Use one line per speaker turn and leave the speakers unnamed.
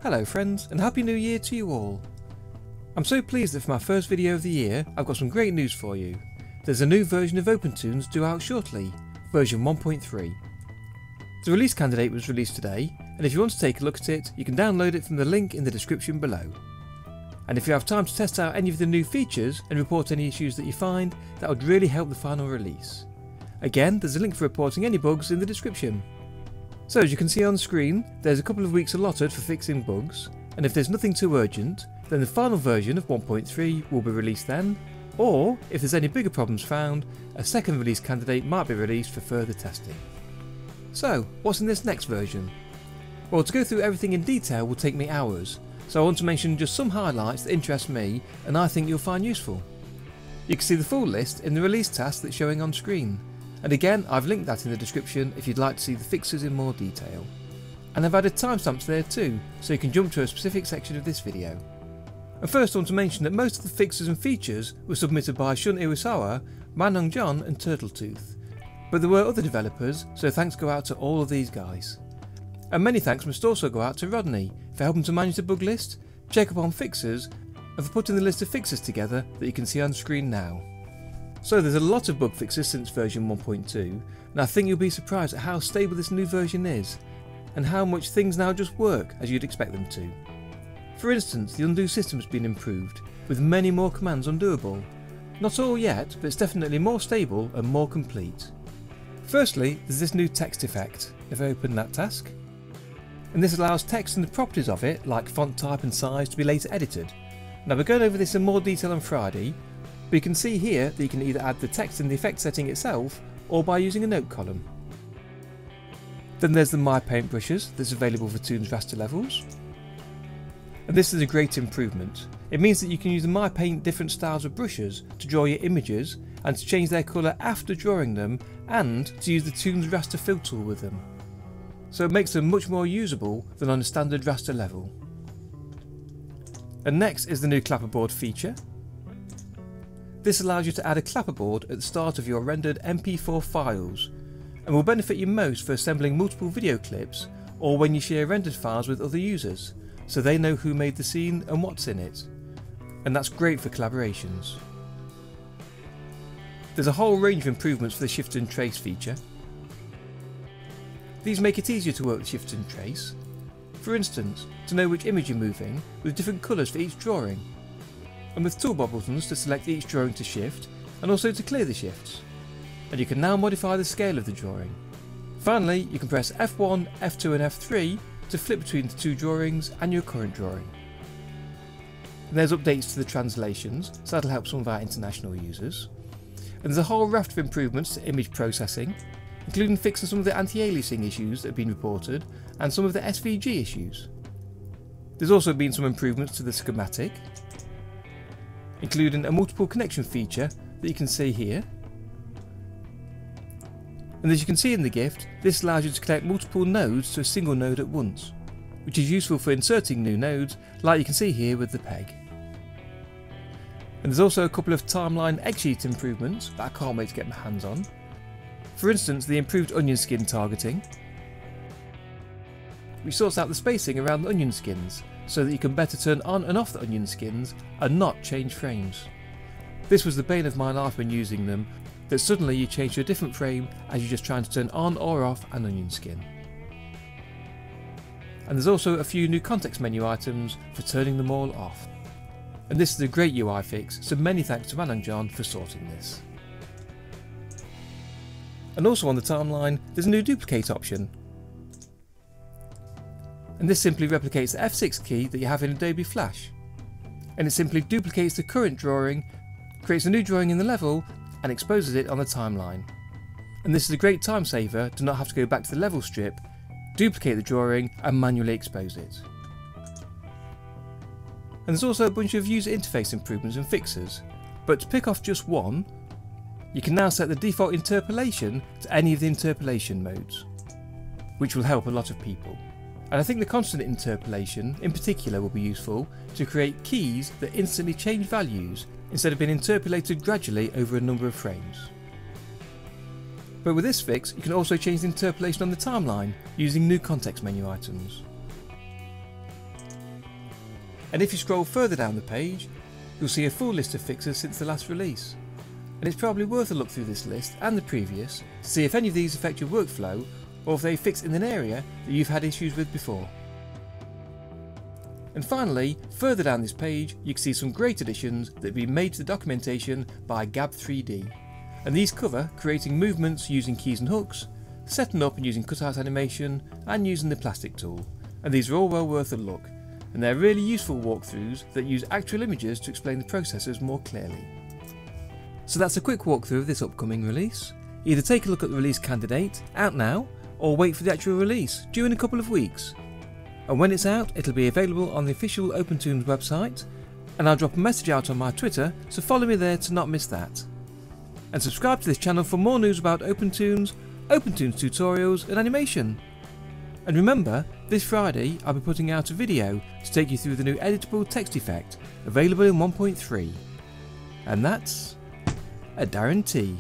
Hello friends, and Happy New Year to you all. I'm so pleased that for my first video of the year I've got some great news for you. There's a new version of OpenToonz due out shortly, version 1.3. The release candidate was released today, and if you want to take a look at it, you can download it from the link in the description below. And if you have time to test out any of the new features and report any issues that you find, that would really help the final release. Again, there's a link for reporting any bugs in the description. So as you can see on screen, there's a couple of weeks allotted for fixing bugs, and if there's nothing too urgent, then the final version of 1.3 will be released then, or if there's any bigger problems found, a second release candidate might be released for further testing. So, what's in this next version? Well, to go through everything in detail will take me hours, so I want to mention just some highlights that interest me and I think you'll find useful. You can see the full list in the release task that's showing on screen. And again, I've linked that in the description if you'd like to see the fixes in more detail. And I've added timestamps there too, so you can jump to a specific section of this video. And first I want to mention that most of the fixes and features were submitted by Shun Iwasawa, Manong John and Turtletooth. But there were other developers, so thanks go out to all of these guys. And many thanks must also go out to Rodney for helping to manage the bug list, check up on fixes, and for putting the list of fixes together that you can see on screen now. So there's a lot of bug fixes since version 1.2, and I think you'll be surprised at how stable this new version is, and how much things now just work as you'd expect them to. For instance, the undo system has been improved, with many more commands undoable. Not all yet, but it's definitely more stable and more complete. Firstly, there's this new text effect, if I open that task. And this allows text and the properties of it, like font type and size, to be later edited. Now we're going over this in more detail on Friday, but you can see here that you can either add the text in the effect setting itself, or by using a note column. Then there's the MyPaint brushes that's available for Toonz Raster levels. And this is a great improvement. It means that you can use the MyPaint different styles of brushes to draw your images and to change their colour after drawing them, and to use the Toonz Raster fill tool with them. So it makes them much more usable than on a standard raster level. And next is the new Clapperboard feature. This allows you to add a clapperboard at the start of your rendered MP4 files, and will benefit you most for assembling multiple video clips or when you share rendered files with other users, so they know who made the scene and what's in it. And that's great for collaborations. There's a whole range of improvements for the shift and trace feature. These make it easier to work with shift and trace. For instance, to know which image you're moving with different colours for each drawing, and with toolbar buttons to select each drawing to shift and also to clear the shifts. And you can now modify the scale of the drawing. Finally, you can press F1, F2 and F3 to flip between the two drawings and your current drawing. And there's updates to the translations, so that'll help some of our international users. And there's a whole raft of improvements to image processing, including fixing some of the anti-aliasing issues that have been reported and some of the SVG issues. There's also been some improvements to the schematic, including a multiple connection feature that you can see here. And as you can see in the gift, this allows you to connect multiple nodes to a single node at once, which is useful for inserting new nodes, like you can see here with the peg. And there's also a couple of timeline XSheet improvements that I can't wait to get my hands on. For instance, the improved onion skin targeting, which sorts out the spacing around the onion skins, so that you can better turn on and off the onion skins and not change frames. This was the bane of my life when using them, that suddenly you change to a different frame as you're just trying to turn on or off an onion skin. And there's also a few new context menu items for turning them all off. And this is a great UI fix, so many thanks to Manong John for sorting this. And also on the timeline, there's a new duplicate option. And this simply replicates the F6 key that you have in Adobe Flash. And it simply duplicates the current drawing, creates a new drawing in the level, and exposes it on the timeline. And this is a great time saver to not have to go back to the level strip, duplicate the drawing, and manually expose it. And there's also a bunch of user interface improvements and fixes, but to pick off just one, you can now set the default interpolation to any of the interpolation modes, which will help a lot of people. And I think the constant interpolation in particular will be useful to create keys that instantly change values instead of being interpolated gradually over a number of frames. But with this fix, you can also change the interpolation on the timeline using new context menu items. and if you scroll further down the page, you'll see a full list of fixes since the last release. And it's probably worth a look through this list and the previous to see if any of these affect your workflow or if they fix in an area that you've had issues with before. And finally, further down this page, you can see some great additions that have been made to the documentation by Gab3D. And these cover creating movements using keys and hooks, setting up and using cutout animation, and using the plastic tool. And these are all well worth a look, and they're really useful walkthroughs that use actual images to explain the processes more clearly. So that's a quick walkthrough of this upcoming release. Either take a look at the release candidate, out now, or wait for the actual release, due in a couple of weeks. And when it's out, it'll be available on the official OpenToonz website, and I'll drop a message out on my Twitter, so follow me there to not miss that. And subscribe to this channel for more news about OpenToonz, OpenToonz tutorials and animation. And remember, this Friday I'll be putting out a video to take you through the new editable text effect, available in 1.3. And that's a guarantee.